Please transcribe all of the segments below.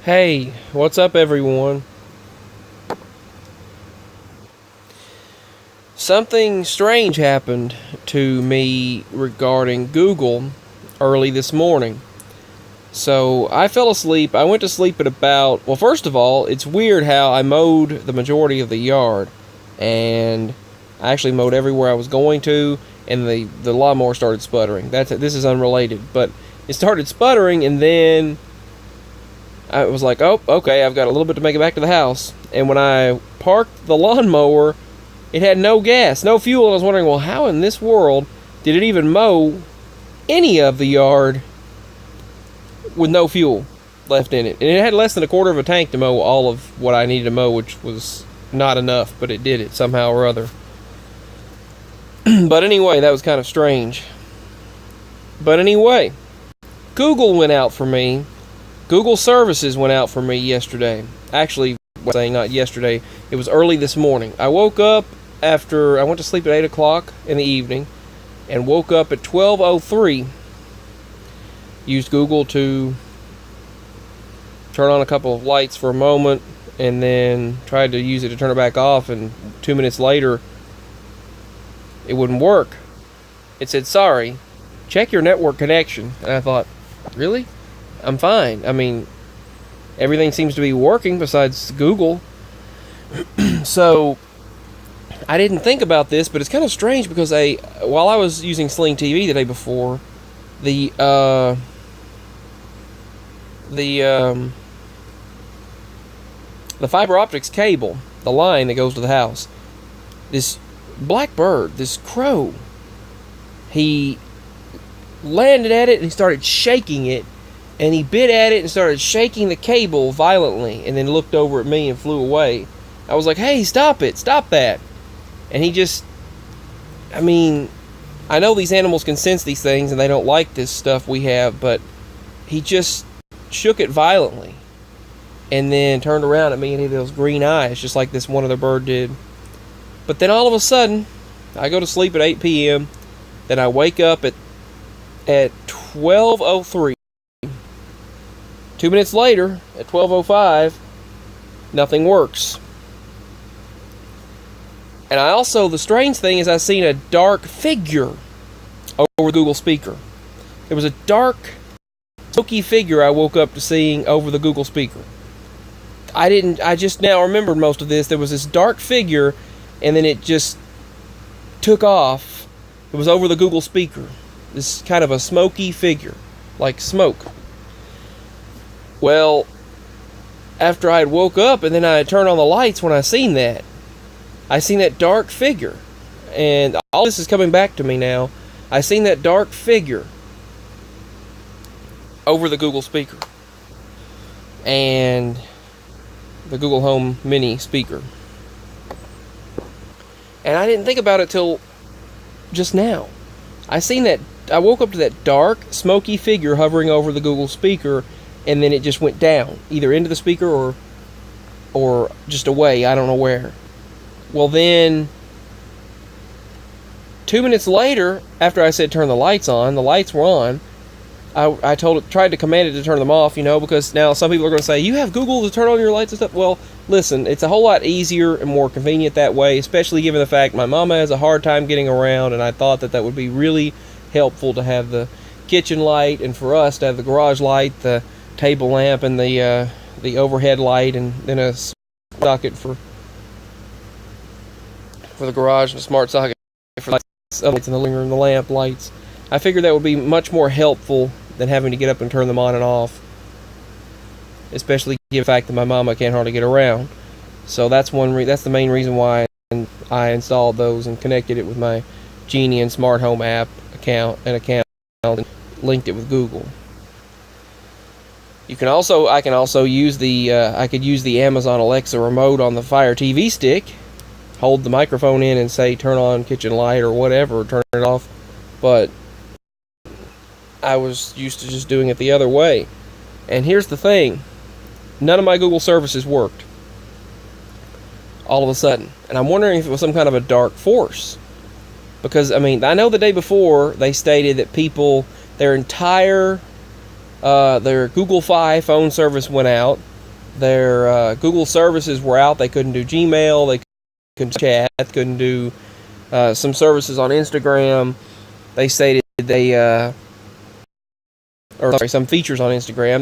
Hey, what's up, everyone? Something strange happened to me regarding Google early this morning. So I fell asleep. I went to sleep at about, well, first of all, it's weird how I mowed the majority of the yard, and I actually mowed everywhere I was going to, and the lawnmower started sputtering. This is unrelated, but it started sputtering, and then I was like, oh, okay, I've got a little bit to make it back to the house. And when I parked the lawnmower, it had no gas, no fuel. And I was wondering, well, how in this world did it even mow any of the yard with no fuel left in it? And it had less than a quarter of a tank to mow all of what I needed to mow, which was not enough, but it did it somehow or other. But anyway, that was kind of strange. But anyway, Google went out for me. Google services went out for me yesterday. Actually, saying not yesterday, it was early this morning. I woke up after I went to sleep at 8 o'clock in the evening and woke up at 12:03. Used Google to turn on a couple of lights for a moment and then tried to use it to turn it back off, and 2 minutes later it wouldn't work. It said, sorry, check your network connection. And I thought, really? I'm fine. I mean, everything seems to be working besides Google. So I didn't think about this, but it's kind of strange because while I was using Sling TV the day before, the fiber optics cable, the line that goes to the house, this black bird, this crow, he landed at it and he started shaking it. And he bit at it and started shaking the cable violently, and then looked over at me and flew away. I was like, hey, stop it, stop that. And he just, I mean, I know these animals can sense these things and they don't like this stuff we have, but he just shook it violently and then turned around at me and he had those green eyes, just like this one other bird did. But then all of a sudden, I go to sleep at 8 p.m., then I wake up at 12:03. 2 minutes later, at 12:05, nothing works. And the strange thing is I seen a dark figure over the Google speaker. There was a dark, smoky figure I woke up to seeing over the Google speaker. I just now remembered most of this. There was this dark figure, and then it just took off. It was over the Google speaker. This kind of a smoky figure, like smoke. Well, after I had woke up and then I had turned on the lights, when I seen that dark figure, and all this is coming back to me now. I seen that dark figure over the Google speaker and the Google Home Mini speaker, and I didn't think about it till just now. I woke up to that dark, smoky figure hovering over the Google speaker. And then it just went down, either into the speaker or just away, I don't know where. Well, then 2 minutes later, after I said turn the lights on, the lights were on. I tried to command it to turn them off, because now some people are going to say, you have Google to turn on your lights and stuff. Well, listen, it's a whole lot easier and more convenient that way, especially given the fact my mama has a hard time getting around, and I thought that would be really helpful to have the kitchen light, and for us to have the garage light, the table lamp, and the overhead light, and then a socket for the garage, and a smart socket for lights in the living room, the lamp lights. I figured that would be much more helpful than having to get up and turn them on and off, especially given the fact that my mama can't hardly get around. So that's the main reason why I installed those and connected it with my Genie and Smart Home app account and linked it with Google. I could also use the Amazon Alexa remote on the Fire TV stick, hold the microphone in and say turn on kitchen light or whatever, turn it off. But I was used to just doing it the other way. And here's the thing, none of my Google services worked all of a sudden. And I'm wondering if it was some kind of a dark force. Because, I know the day before they stated that their entire their Google Fi phone service went out, Their Google services were out. They couldn't do Gmail. They couldn't chat. Couldn't do some services on Instagram. They stated some features on Instagram.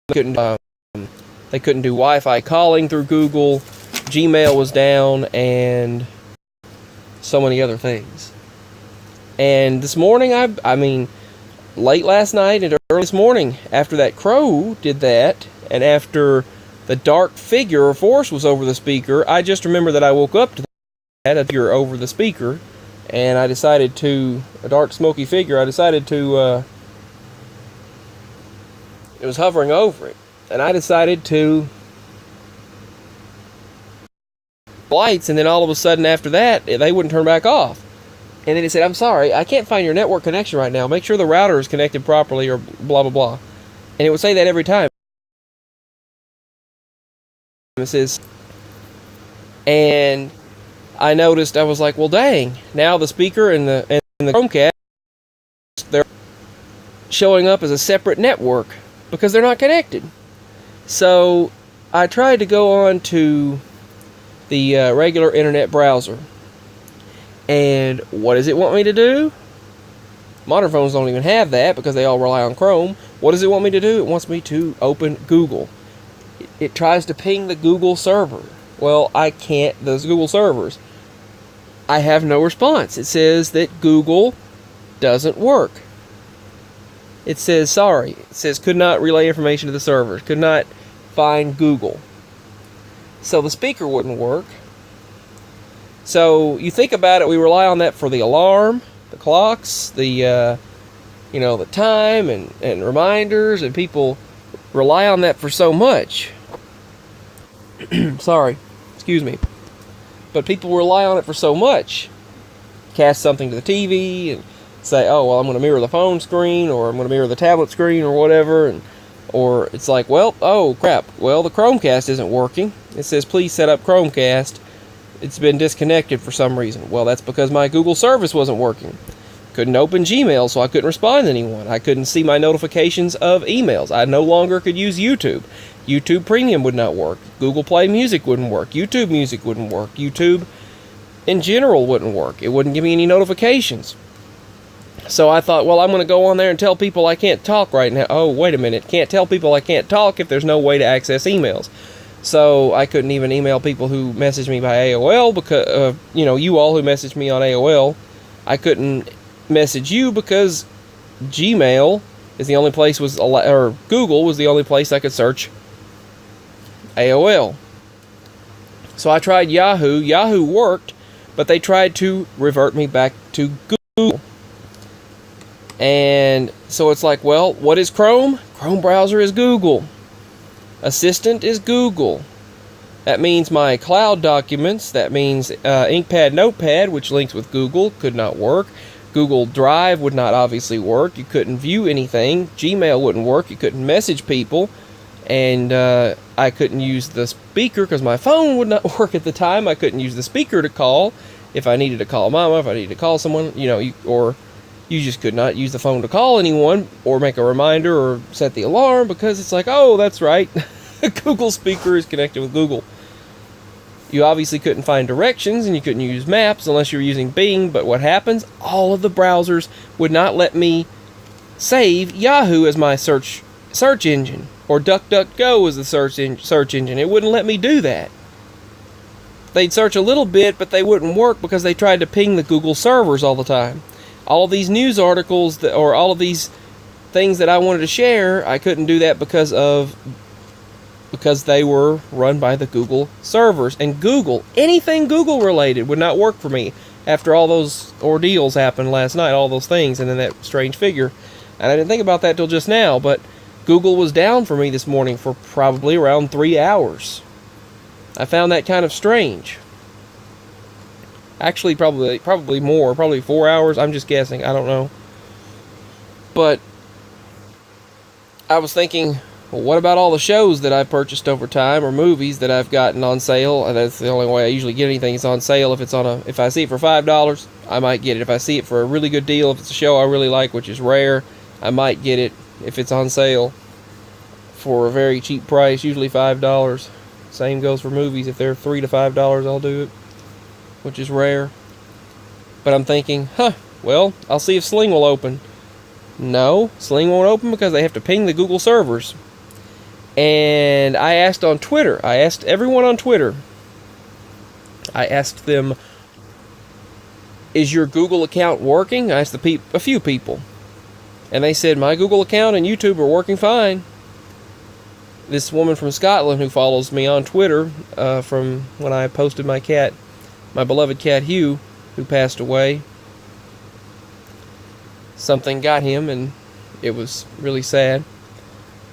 They couldn't do Wi-Fi calling through Google. Gmail was down, and so many other things. And this morning, late last night and early this morning, after that crow did that, and after the dark figure or force was over the speaker, I just remember that I woke up to that figure over the speaker, and I decided to, a dark smoky figure, I decided to, it was hovering over it, and I decided to lights, and then all of a sudden after that, they wouldn't turn back off. And then it said, "I'm sorry, I can't find your network connection right now. Make sure the router is connected properly," or blah, blah, blah. And it would say that every time. It says, and I noticed, I was like, well, dang. Now the speaker and the Chromecast, they're showing up as a separate network because they're not connected. So I tried to go on to the regular internet browser. And what does it want me to do? Modern phones don't even have that because they all rely on Chrome. What does it want me to do? It wants me to open Google. It tries to ping the Google server. Well, I can't, those Google servers. I have no response. It says that Google doesn't work. It says, sorry. It says, could not relay information to the server. Could not find Google. So the speaker wouldn't work. So you think about it, we rely on that for the alarm, the clocks, the time and reminders, and people rely on that for so much. Sorry, excuse me. But people rely on it for so much. Cast something to the TV and say, oh, well, I'm going to mirror the phone screen, or I'm going to mirror the tablet screen, or whatever. Or it's like, well, oh, crap. Well, the Chromecast isn't working. It says, please set up Chromecast. It's been disconnected for some reason. Well, that's because my Google service wasn't working. Couldn't open Gmail, so I couldn't respond to anyone. I couldn't see my notifications of emails. I no longer could use YouTube. YouTube Premium would not work. Google Play Music wouldn't work. YouTube Music wouldn't work. YouTube in general wouldn't work. It wouldn't give me any notifications. So I thought, well, I'm going to go on there and tell people I can't talk right now. Oh, wait a minute. Can't tell people I can't talk if there's no way to access emails. So I couldn't even email people who messaged me by AOL because, you all who messaged me on AOL. I couldn't message you because Gmail is the only place or Google was the only place I could search AOL. So I tried Yahoo. Yahoo worked, but they tried to revert me back to Google. And so it's like, well, what is Chrome? Chrome browser is Google. Assistant is Google. That means my cloud documents, that means InkPad Notepad, which links with Google, could not work. Google Drive would not obviously work. You couldn't view anything. Gmail wouldn't work. You couldn't message people. And I couldn't use the speaker because my phone would not work at the time. I couldn't use the speaker to call if I needed to call Mama, if I needed to call someone, or you just could not use the phone to call anyone or make a reminder or set the alarm because it's like, oh, that's right. Google speaker is connected with Google. You obviously couldn't find directions and you couldn't use maps unless you were using Bing. But what happens? All of the browsers would not let me save Yahoo as my search engine, or DuckDuckGo as the search engine. It wouldn't let me do that. They'd search a little bit, but they wouldn't work because they tried to ping the Google servers all the time. All of these news articles or all of these things that I wanted to share, I couldn't do that because they were run by the Google servers. And Google, anything Google related would not work for me after all those ordeals happened last night, all those things, and then that strange figure. And I didn't think about that till just now, but Google was down for me this morning for probably around 3 hours. I found that kind of strange. Actually, probably more, probably 4 hours. I'm just guessing. I don't know. But I was thinking, well, what about all the shows that I've purchased over time, or movies that I've gotten on sale? And that's the only way I usually get anything is on sale. If I see it for $5, I might get it. If I see it for a really good deal, if it's a show I really like, which is rare, I might get it if it's on sale for a very cheap price, usually $5. Same goes for movies. If they're $3 to $5, I'll do it, which is rare. But I'm thinking, well, I'll see if Sling will open. No, Sling won't open because they have to ping the Google servers. And I asked on Twitter, I asked everyone on Twitter, I asked them, is your Google account working? I asked a few people. And they said, my Google account and YouTube are working fine. This woman from Scotland who follows me on Twitter from when I posted my beloved cat Hugh, who passed away. Something got him, and it was really sad.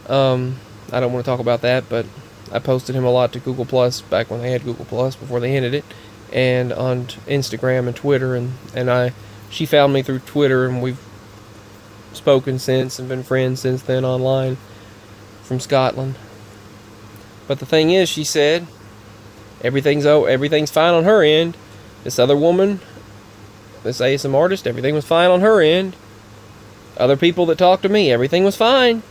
I don't want to talk about that, but I posted him a lot to Google Plus back when they had Google Plus, before they ended it, and on Instagram and Twitter, and she found me through Twitter, and we've spoken since and been friends since then online, from Scotland. But the thing is, she said everything's fine on her end. This other woman, this ASM artist, everything was fine on her end. Other people that talked to me, everything was fine.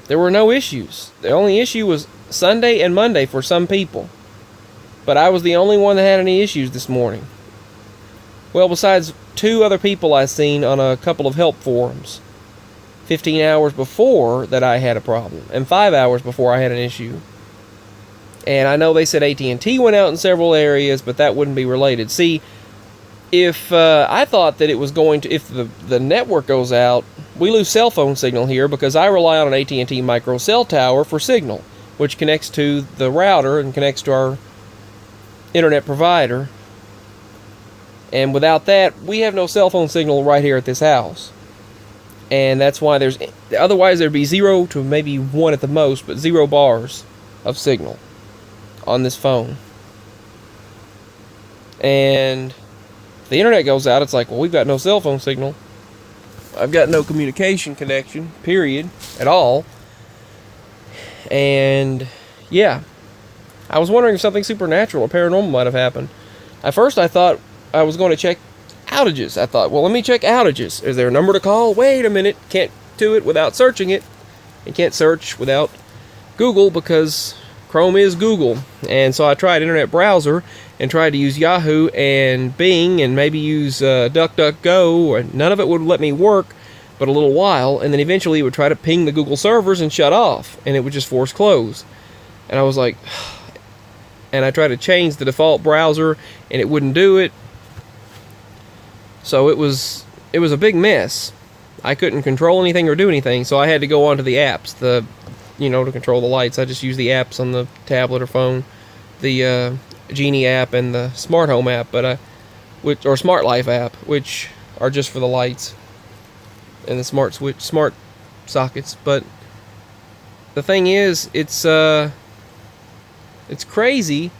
There were no issues. The only issue was Sunday and Monday for some people. But I was the only one that had any issues this morning. Well, besides 2 other people I seen on a couple of help forums. 15 hours before that I had a problem. And 5 hours before I had an issue. And I know they said AT&T went out in several areas, but that wouldn't be related. See, if I thought that it was going to, if the network goes out, we lose cell phone signal here because I rely on an AT&T micro cell tower for signal, which connects to the router and connects to our internet provider. And without that, we have no cell phone signal right here at this house. And that's why otherwise there'd be 0 to maybe 1 at the most, but 0 bars of signal on this phone. And if the internet goes out, it's like, well, we've got no cell phone signal. I've got no communication connection, period, at all. And yeah, I was wondering if something supernatural or paranormal might have happened. At first I thought I was going to check outages. I thought, well, let me check outages. Is there a number to call? Wait a minute, can't do it without searching it. And can't search without Google because Chrome is Google. And so I tried Internet Browser and tried to use Yahoo and Bing and maybe use DuckDuckGo, and none of it would let me work but a little while, and then eventually it would try to ping the Google servers and shut off, and it would just force close. And I was like, and I tried to change the default browser and it wouldn't do it. So it was a big mess. I couldn't control anything or do anything, so I had to go onto the apps, to control the lights. I just use the apps on the tablet or phone, the Genie app and the Smart Home app, or Smart Life app, which are just for the lights and the smart sockets. But the thing is, it's crazy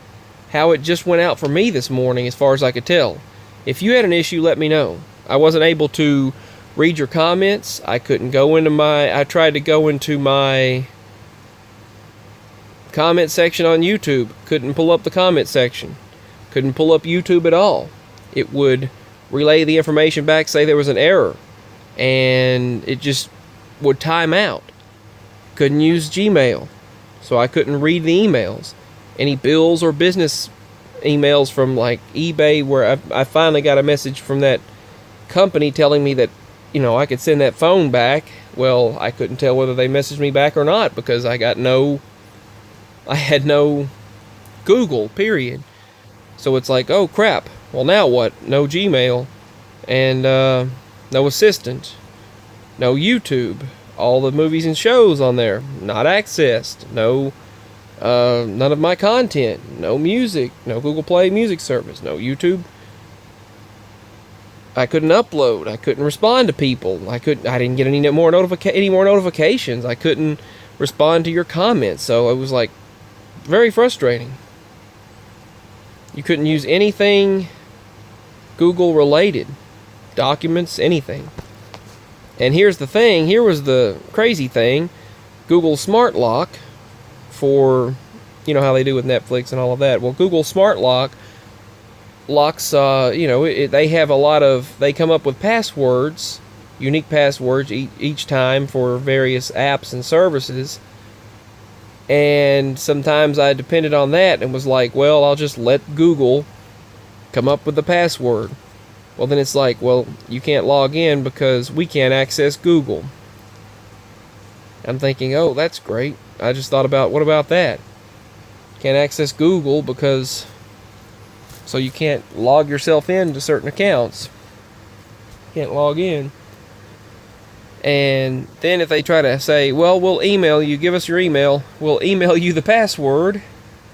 how it just went out for me this morning, as far as I could tell. If you had an issue, let me know. I wasn't able to read your comments. I couldn't go into I tried to go into my comment section on YouTube. Couldn't pull up the comment section. Couldn't pull up YouTube at all. It would relay the information back, say there was an error, and it just would time out. Couldn't use Gmail, so I couldn't read the emails. Any bills or business emails from like eBay, where I finally got a message from that company telling me that I could send that phone back. Well, I couldn't tell whether they messaged me back or not because I had no Google, period. So it's like, oh crap, well now what? No Gmail, and no assistant, no YouTube, all the movies and shows on there not accessed, none of my content, no music, no Google Play music service, no YouTube. I couldn't upload, I couldn't respond to people, I didn't get any more notifications, I couldn't respond to your comments, so it was like very frustrating. You couldn't use anything Google related, documents, anything. And here's the thing, here was the crazy thing, Google Smart Lock, for, how they do with Netflix and all of that. Well, Google Smart Lock locks, they have they come up with passwords. unique passwords each time for various apps and services. And sometimes I depended on that and was like, well, I'll just let Google come up with the password. Well, then it's like, well, you can't log in because we can't access Google. I'm thinking, oh, that's great. I just thought about, what about that? Can't access Google because, so you can't log yourself into certain accounts. Can't log in. And then if they try to say, well, we'll email you, give us your email, we'll email you the password,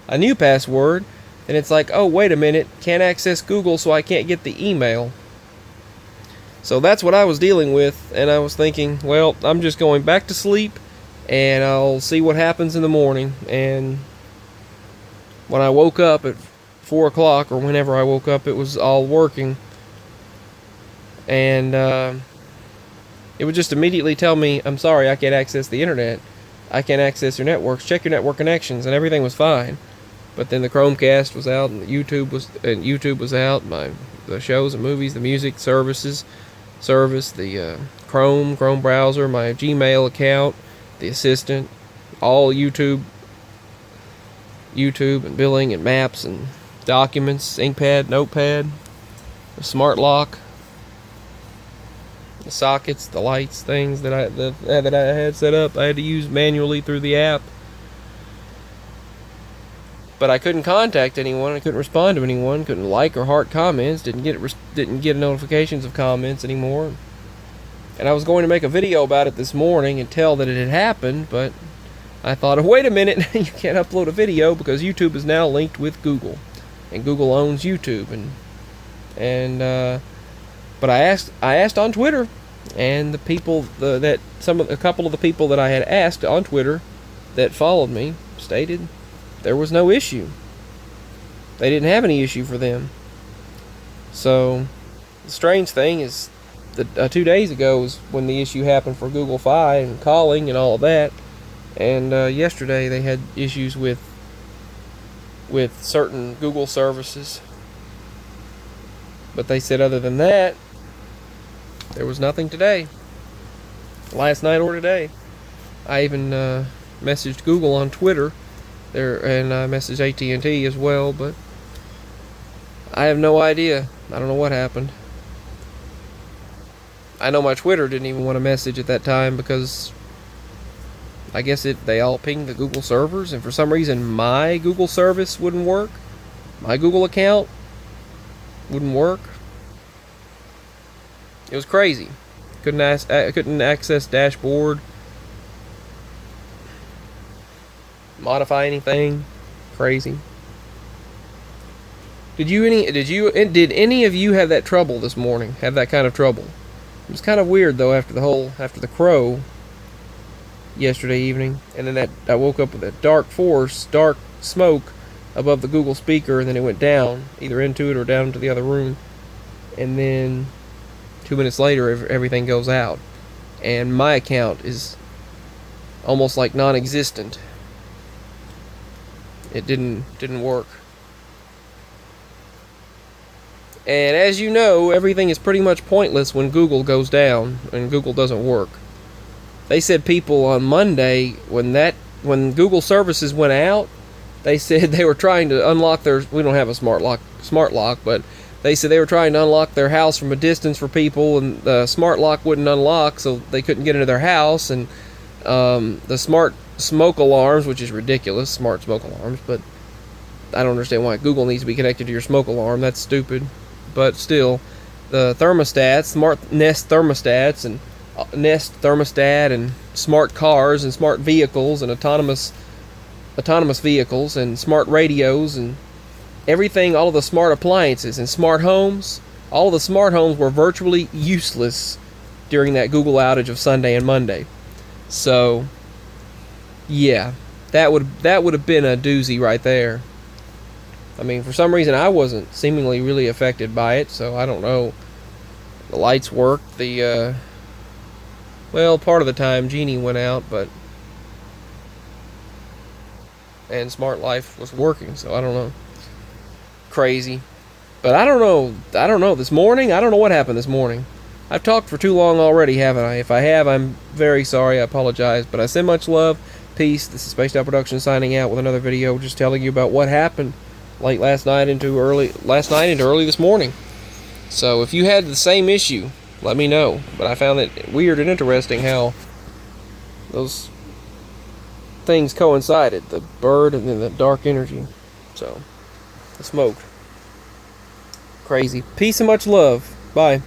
a new password, and it's like, oh, wait a minute, can't access Google, so I can't get the email. So that's what I was dealing with, and I was thinking, well, I'm just going back to sleep, and I'll see what happens in the morning. And when I woke up at 4 o'clock, or whenever I woke up, it was all working. And it would just immediately tell me, I'm sorry, I can't access the internet. I can't access your networks. Check your network connections, and everything was fine. But then the Chromecast was out, and YouTube was out. The shows and movies, the music service, the Chrome browser, my Gmail account, the assistant, all YouTube and billing and maps and documents, Inkpad, Notepad, the smart lock, the sockets, the lights, things that I had set up. I had to use manually through the app. But I couldn't contact anyone. I couldn't respond to anyone. Couldn't like or heart comments. Didn't get notifications of comments anymore. And I was going to make a video about it this morning and tell that it had happened, but I thought, oh, wait a minute, you can't upload a video because YouTube is now linked with Google, and Google owns YouTube. But I asked on Twitter, and the people a couple of the people that I had asked on Twitter that followed me stated there was no issue. They didn't have any issue for them. So the strange thing is that 2 days ago was when the issue happened for Google Fi and calling and all of that. And yesterday they had issues with certain Google services. But they said other than that, there was nothing today. Last night or today. I even messaged Google on Twitter there, and I messaged AT&T as well, but I have no idea. I don't know what happened. I know my Twitter didn't even want to message at that time because I guess they all pinged the Google servers, and for some reason my Google service wouldn't work. My Google account wouldn't work. It was crazy. Couldn't access dashboard, modify anything. Crazy. Did any of you have that trouble this morning? Have that kind of trouble? It was kind of weird though after the crow yesterday evening, and then I woke up with a dark smoke above the Google speaker, and then it went down either into it or down to the other room, and then 2 minutes later everything goes out, and my account is almost like non-existent. It didn't work. And as you know, everything is pretty much pointless when Google goes down and Google doesn't work. They said people on Monday when Google services went out, they said they were trying to unlock we don't have a smart lock, but they said they were trying to unlock their house from a distance for people, and the smart lock wouldn't unlock, so they couldn't get into their house. And the smart smoke alarms, which is ridiculous, smart smoke alarms, but I don't understand why Google needs to be connected to your smoke alarm. That's stupid. But still, the thermostats, smart Nest thermostats, and Nest thermostat, and smart cars, and smart vehicles, and autonomous vehicles, and smart radios, and everything, all of the smart appliances and smart homes, all of the smart homes were virtually useless during that Google outage of Sunday and Monday. So, yeah, that would have been a doozy right there. I mean, for some reason I wasn't seemingly really affected by it, so I don't know. The lights worked. Part of the time Genie went out, and Smart Life was working, so I don't know. Crazy. But I don't know this morning, I don't know what happened this morning. I've talked for too long already, haven't I? If I have, I'm very sorry. I apologize. But I send much love, peace. This is Spaced Out Productions signing out with another video, just telling you about what happened late last night into early this morning. So if you had the same issue, let me know. But I found it weird and interesting how those things coincided, the bird and then the dark energy. So the smoke. Crazy. Peace and much love. Bye.